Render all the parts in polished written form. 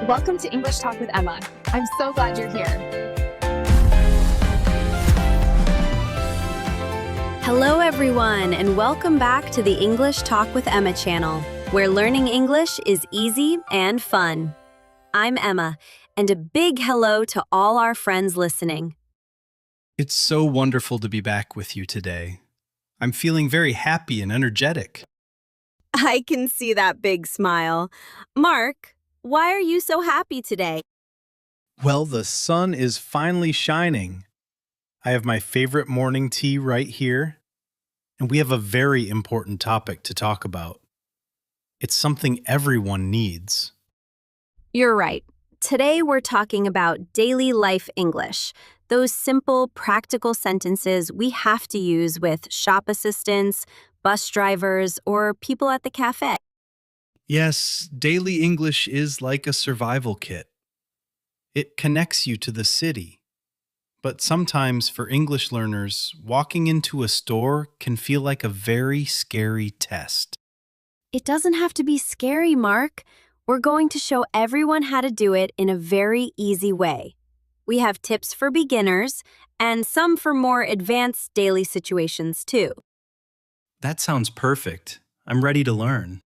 Welcome to English Talk with Emma. I'm so glad you're here. Hello, everyone, and welcome back to the English Talk with Emma channel, where learning English is easy and fun. I'm Emma, and a big hello to all our friends listening. It's so wonderful to be back with you today. I'm feeling very happy and energetic. I can see that big smile. Mark, why are you so happy today? Well, the sun is finally shining. I have my favorite morning tea right here, and we have a very important topic to talk about. It's something everyone needs. You're right. Today we're talking about daily life English, those simple, practical sentences we have to use with shop assistants, bus drivers, or people at the cafe. Yes, daily English is like a survival kit. It connects you to the city. But sometimes for English learners, walking into a store can feel like a very scary test. It doesn't have to be scary, Mark. We're going to show everyone how to do it in a very easy way. We have tips for beginners and some for more advanced daily situations, too. That sounds perfect. I'm ready to learn.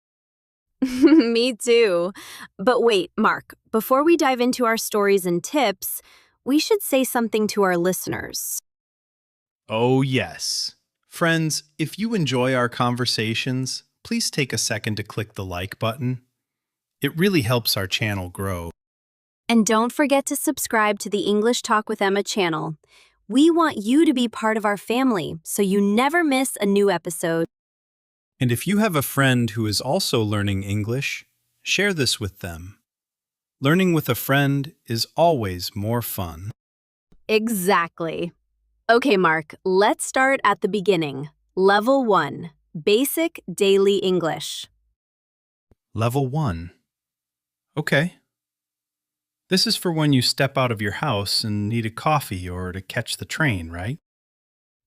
Me too. But wait, Mark, before we dive into our stories and tips, we should say something to our listeners. Oh, yes. Friends, if you enjoy our conversations, please take a second to click the like button. It really helps our channel grow. And don't forget to subscribe to the English Talk with Emma channel. We want you to be part of our family so you never miss a new episode. And if you have a friend who is also learning English, share this with them. Learning with a friend is always more fun. Exactly. Okay, Mark, let's start at the beginning. Level 1, Basic Daily English. Level 1. Okay. This is for when you step out of your house and need a coffee or to catch the train, right?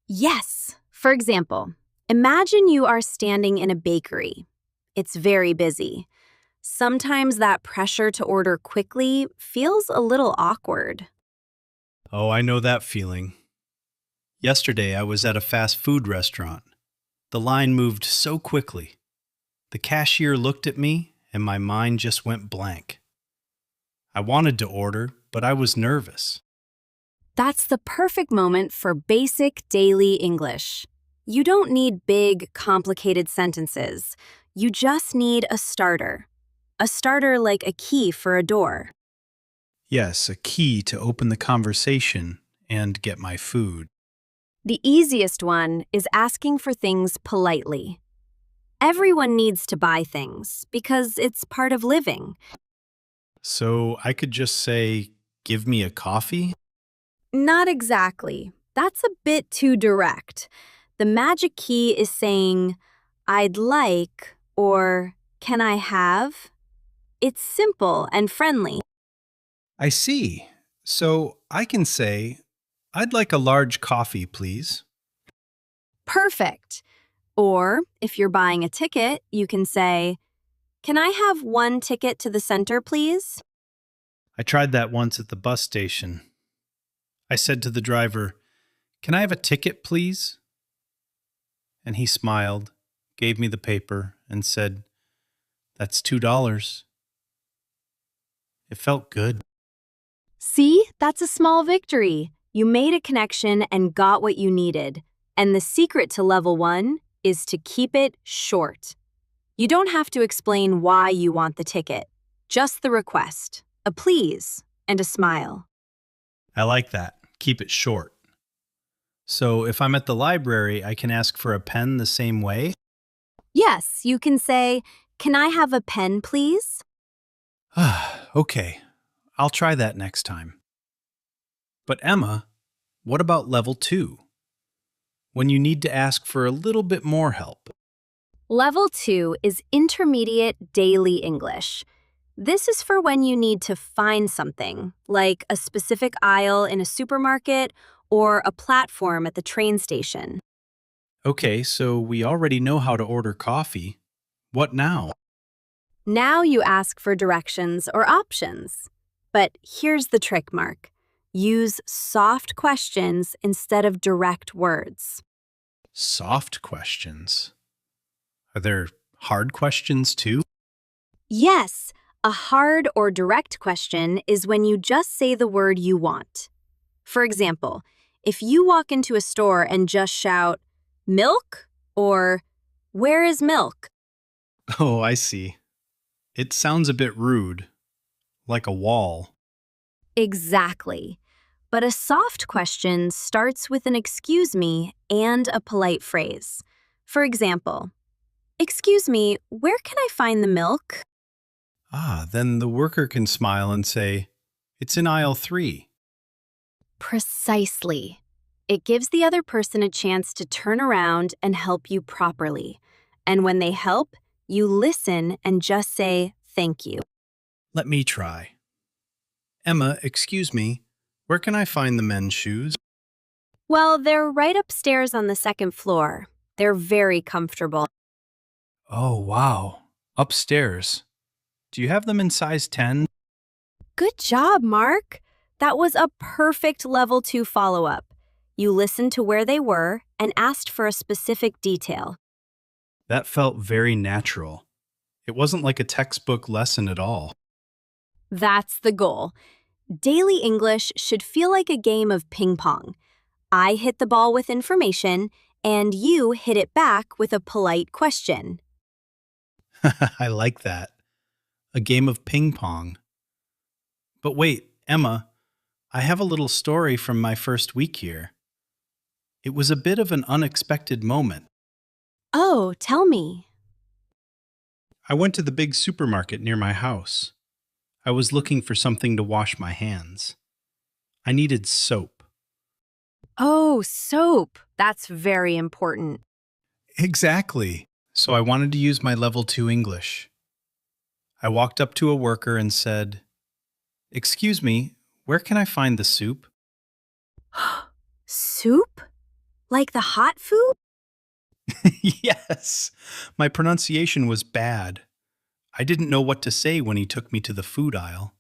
Yes. For example, imagine you are standing in a bakery. It's very busy. Sometimes that pressure to order quickly feels a little awkward. Oh, I know that feeling. Yesterday, I was at a fast food restaurant. The line moved so quickly. The cashier looked at me, and my mind just went blank. I wanted to order, but I was nervous. That's the perfect moment for basic daily English. You don't need big, complicated sentences. You just need a starter. A starter like a key for a door. Yes, a key to open the conversation and get my food. The easiest one is asking for things politely. Everyone needs to buy things because it's part of living. So I could just say, "Give me a coffee?" Not exactly. That's a bit too direct. The magic key is saying, I'd like, or can I have? It's simple and friendly. I see. So I can say, "I'd like a large coffee, please." Perfect. Or if you're buying a ticket, you can say, can I have one ticket to the center, please? I tried that once at the bus station. I said to the driver, "Can I have a ticket, please?" And he smiled, gave me the paper, and said, "That's $2." It felt good. See, that's a small victory. You made a connection and got what you needed. And the secret to level 1 is to keep it short. You don't have to explain why you want the ticket, just the request, a please, and a smile. I like that. Keep it short. So if I'm at the library, I can ask for a pen the same way? Yes, you can say, can I have a pen, please? Okay, I'll try that next time. But Emma, what about level 2? When you need to ask for a little bit more help. Level 2 is Intermediate Daily English. This is for when you need to find something, like a specific aisle in a supermarket or a platform at the train station. Okay, so we already know how to order coffee. What now? Now you ask for directions or options. But here's the trick, Mark. Use soft questions instead of direct words. Soft questions. Are there hard questions too? Yes, a hard or direct question is when you just say the word you want. For example, if you walk into a store and just shout, "Milk?" or "Where is milk?" Oh, I see. It sounds a bit rude, like a wall. Exactly. But a soft question starts with an "excuse me" and a polite phrase. For example, "Excuse me, where can I find the milk?" Ah, then the worker can smile and say, "It's in aisle 3." Precisely. It gives the other person a chance to turn around and help you properly. And when they help, you listen and just say thank you. Let me try. Emma, excuse me, where can I find the men's shoes? Well, they're right upstairs on the second floor. They're very comfortable. Oh, wow. Upstairs. Do you have them in size 10? Good job, Mark. That was a perfect level 2 follow-up. You listened to where they were and asked for a specific detail. That felt very natural. It wasn't like a textbook lesson at all. That's the goal. Daily English should feel like a game of ping pong. I hit the ball with information, and you hit it back with a polite question. I like that. A game of ping pong. But wait, Emma, I have a little story from my first week here. It was a bit of an unexpected moment. Oh, tell me. I went to the big supermarket near my house. I was looking for something to wash my hands. I needed soap. Oh, soap. That's very important. Exactly. So I wanted to use my level 2 English. I walked up to a worker and said, "Excuse me, where can I find the soup?" Soup? Like the hot food? Yes, my pronunciation was bad. I didn't know what to say when he took me to the food aisle.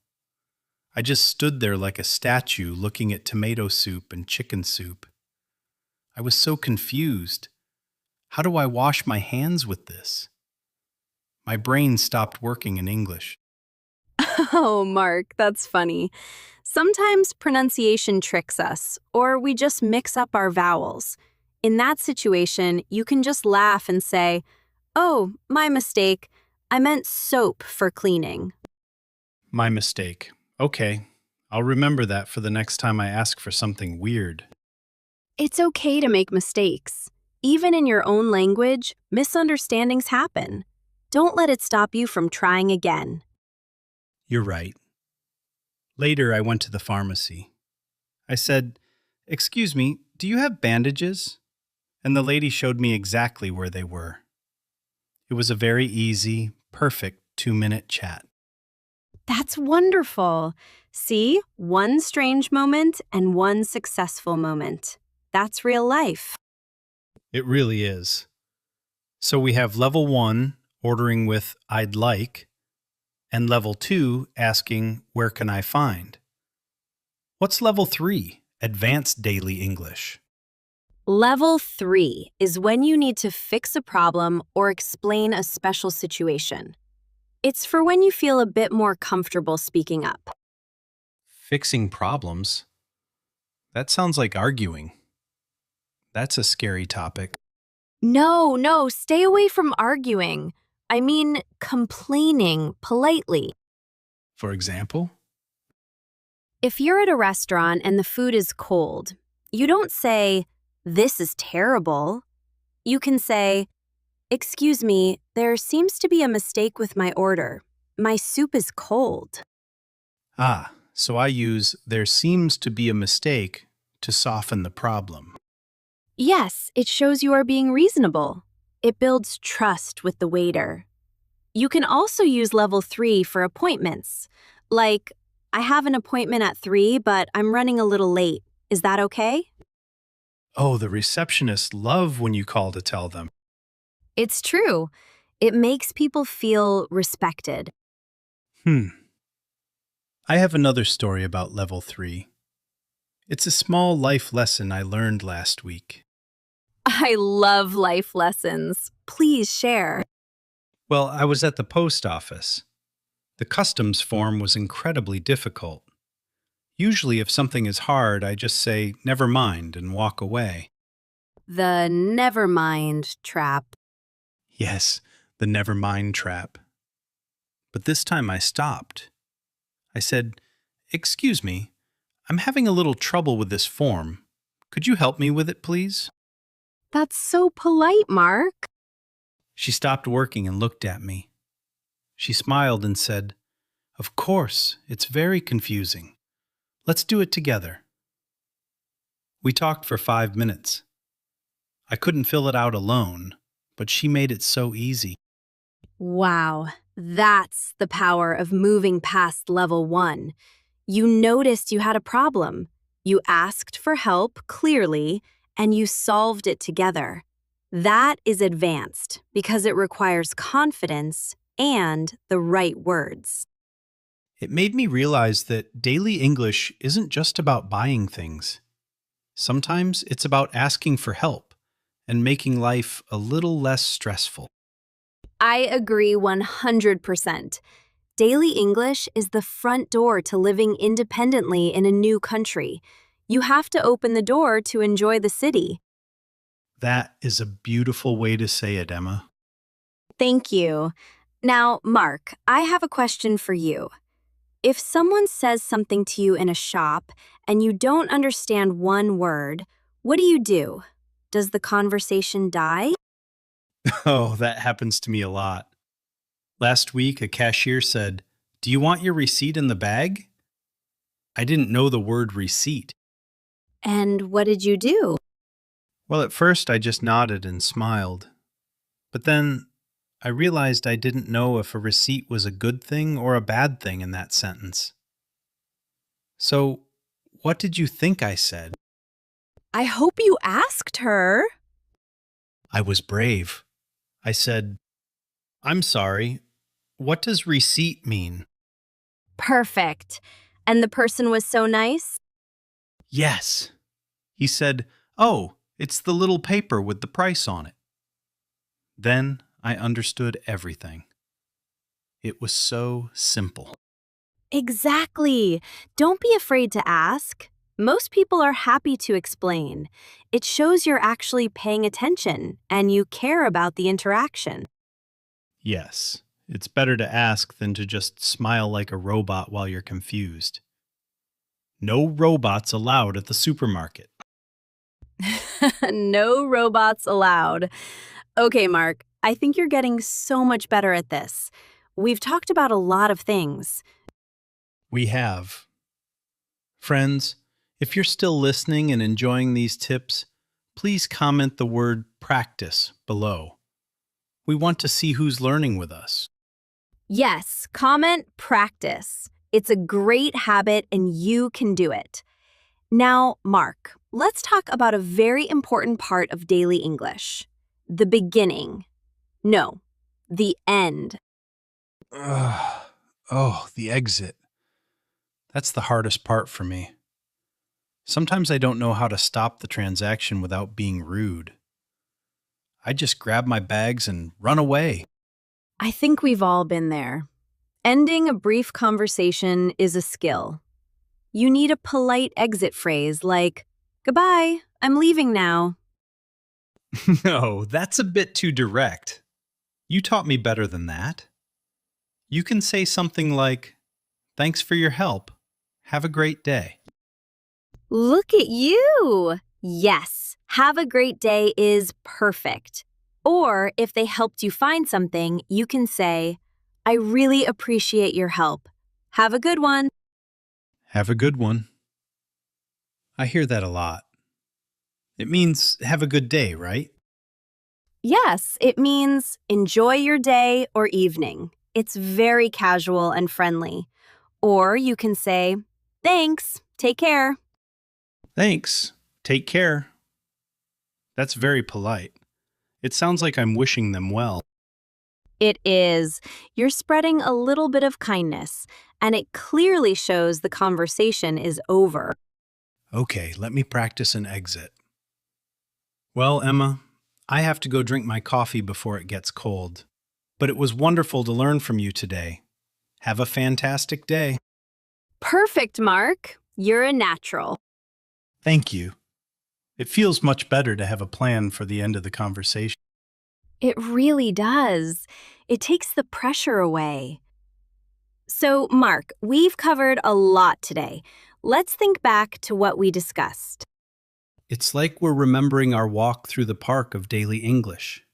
I just stood there like a statue looking at tomato soup and chicken soup. I was so confused. How do I wash my hands with this? My brain stopped working in English. Oh, Mark, that's funny. Sometimes pronunciation tricks us, or we just mix up our vowels. In that situation, you can just laugh and say, "Oh, my mistake. I meant soap for cleaning." My mistake. Okay, I'll remember that for the next time I ask for something weird. It's okay to make mistakes. Even in your own language, misunderstandings happen. Don't let it stop you from trying again. You're right. Later, I went to the pharmacy. I said, "Excuse me, do you have bandages?" And the lady showed me exactly where they were. It was a very easy, perfect 2-minute chat. That's wonderful. See, one strange moment and one successful moment. That's real life. It really is. So we have level 1, ordering with "I'd like," and level 2, asking, "Where can I find?" What's level 3, advanced daily English? Level 3 is when you need to fix a problem or explain a special situation. It's for when you feel a bit more comfortable speaking up. Fixing problems? That sounds like arguing. That's a scary topic. No, stay away from arguing. I mean, complaining politely. For example? If you're at a restaurant and the food is cold, you don't say, "This is terrible." You can say, "Excuse me, there seems to be a mistake with my order. My soup is cold." Ah, so I use "there seems to be a mistake" to soften the problem. Yes, it shows you are being reasonable. It builds trust with the waiter. You can also use level 3 for appointments. Like, "I have an appointment at 3, but I'm running a little late. Is that okay?" Oh, the receptionists love when you call to tell them. It's true. It makes people feel respected. I have another story about level 3. It's a small life lesson I learned last week. I love life lessons. Please share. Well, I was at the post office. The customs form was incredibly difficult. Usually, if something is hard, I just say, never mind, and walk away. The never mind trap. Yes, the never mind trap. But this time I stopped. I said, "Excuse me, I'm having a little trouble with this form. Could you help me with it, please?" That's so polite, Mark. She stopped working and looked at me. She smiled and said, "Of course, it's very confusing. Let's do it together." We talked for 5 minutes. I couldn't fill it out alone, but she made it so easy. Wow, that's the power of moving past level 1. You noticed you had a problem. You asked for help clearly, and you solved it together. That is advanced because it requires confidence and the right words. It made me realize that daily English isn't just about buying things. Sometimes it's about asking for help and making life a little less stressful. I agree 100%. Daily English is the front door to living independently in a new country. You have to open the door to enjoy the city. That is a beautiful way to say it, Emma. Thank you. Now, Mark, I have a question for you. If someone says something to you in a shop and you don't understand one word, what do? Does the conversation die? Oh, that happens to me a lot. Last week, a cashier said, "Do you want your receipt in the bag?" I didn't know the word receipt. And what did you do? Well, at first I just nodded and smiled. But then I realized I didn't know if a receipt was a good thing or a bad thing in that sentence. So, what did you think I said? I hope you asked her. I was brave. I said, "I'm sorry. What does receipt mean?" Perfect. And the person was so nice? Yes. He said, "Oh, it's the little paper with the price on it." Then I understood everything. It was so simple. Exactly. Don't be afraid to ask. Most people are happy to explain. It shows you're actually paying attention and you care about the interaction. Yes, it's better to ask than to just smile like a robot while you're confused. No robots allowed at the supermarket. No robots allowed. Okay, Mark, I think you're getting so much better at this. We've talked about a lot of things. We have. Friends, if you're still listening and enjoying these tips, please comment the word practice below. We want to see who's learning with us. Yes, comment practice. It's a great habit and you can do it. Now, Mark, let's talk about a very important part of daily English. The beginning. No, the end. The exit. That's the hardest part for me. Sometimes I don't know how to stop the transaction without being rude. I just grab my bags and run away. I think we've all been there. Ending a brief conversation is a skill. You need a polite exit phrase like, "Goodbye, I'm leaving now." No, that's a bit too direct. You taught me better than that. You can say something like, "Thanks for your help. Have a great day." Look at you! Yes, have a great day is perfect. Or if they helped you find something, you can say, "I really appreciate your help. Have a good one." Have a good one. I hear that a lot. It means have a good day, right? Yes, it means enjoy your day or evening. It's very casual and friendly. Or you can say, "Thanks, take care." Thanks. Take care. That's very polite. It sounds like I'm wishing them well. It is. You're spreading a little bit of kindness, and it clearly shows the conversation is over. Okay, let me practice an exit. Well, Emma, I have to go drink my coffee before it gets cold. But it was wonderful to learn from you today. Have a fantastic day. Perfect, Mark. You're a natural. Thank you. It feels much better to have a plan for the end of the conversation. It really does. It takes the pressure away. So, Mark, we've covered a lot today. Let's think back to what we discussed. It's like we're remembering our walk through the park of daily English.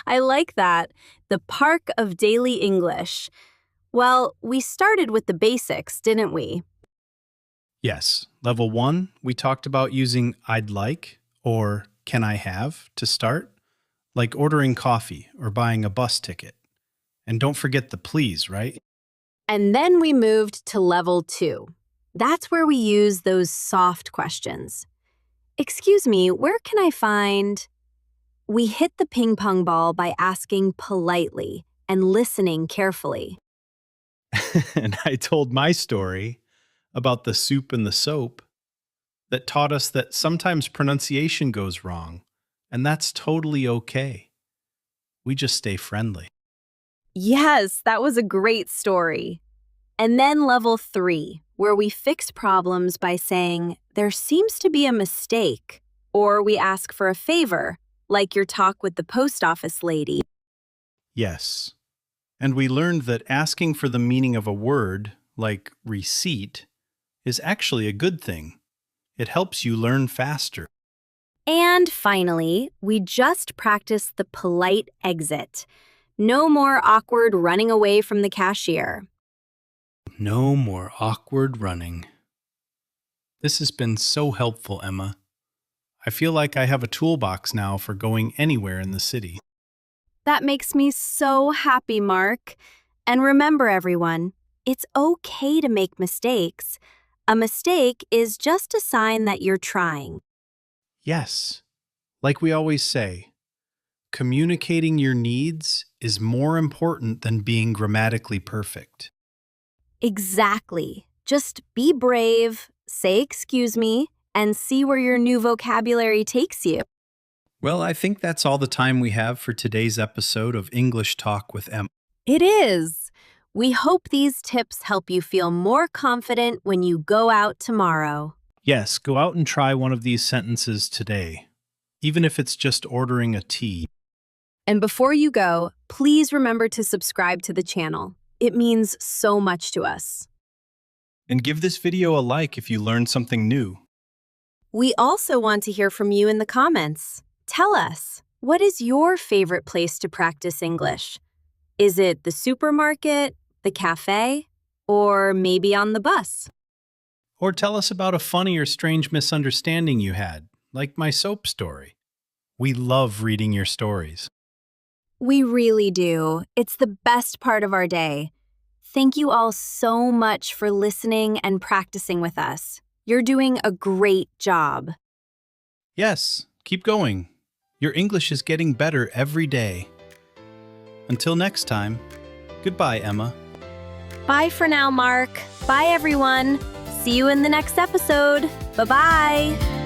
I like that. The Park of Daily English. Well, we started with the basics, didn't we? Yes, level 1, we talked about using I'd like or can I have to start, like ordering coffee or buying a bus ticket. And don't forget the please, right? And then we moved to level 2. That's where we use those soft questions. Excuse me, where can I find? We hit the ping pong ball by asking politely and listening carefully. And I told my story about the soup and the soap that taught us that sometimes pronunciation goes wrong, and that's totally okay. We just stay friendly. Yes, that was a great story. And then level 3, where we fix problems by saying, there seems to be a mistake, or we ask for a favor, like your talk with the post office lady. Yes. And we learned that asking for the meaning of a word, like receipt, is actually a good thing. It helps you learn faster. And finally, we just practiced the polite exit. No more awkward running away from the cashier. No more awkward running. This has been so helpful, Emma. I feel like I have a toolbox now for going anywhere in the city. That makes me so happy, Mark. And remember, everyone, it's okay to make mistakes. A mistake is just a sign that you're trying. Yes, like we always say, communicating your needs is more important than being grammatically perfect. Exactly. Just be brave, say excuse me, and see where your new vocabulary takes you. Well, I think that's all the time we have for today's episode of English Talk with Emma. It is. We hope these tips help you feel more confident when you go out tomorrow. Yes, go out and try one of these sentences today, even if it's just ordering a tea. And before you go, please remember to subscribe to the channel. It means so much to us. And give this video a like if you learned something new. We also want to hear from you in the comments. Tell us, what is your favorite place to practice English? Is it the supermarket, the cafe, or maybe on the bus? Or tell us about a funny or strange misunderstanding you had, like my soap story. We love reading your stories. We really do. It's the best part of our day. Thank you all so much for listening and practicing with us. You're doing a great job. Yes, keep going. Your English is getting better every day. Until next time, goodbye, Emma. Bye for now, Mark. Bye, everyone. See you in the next episode. Bye-bye.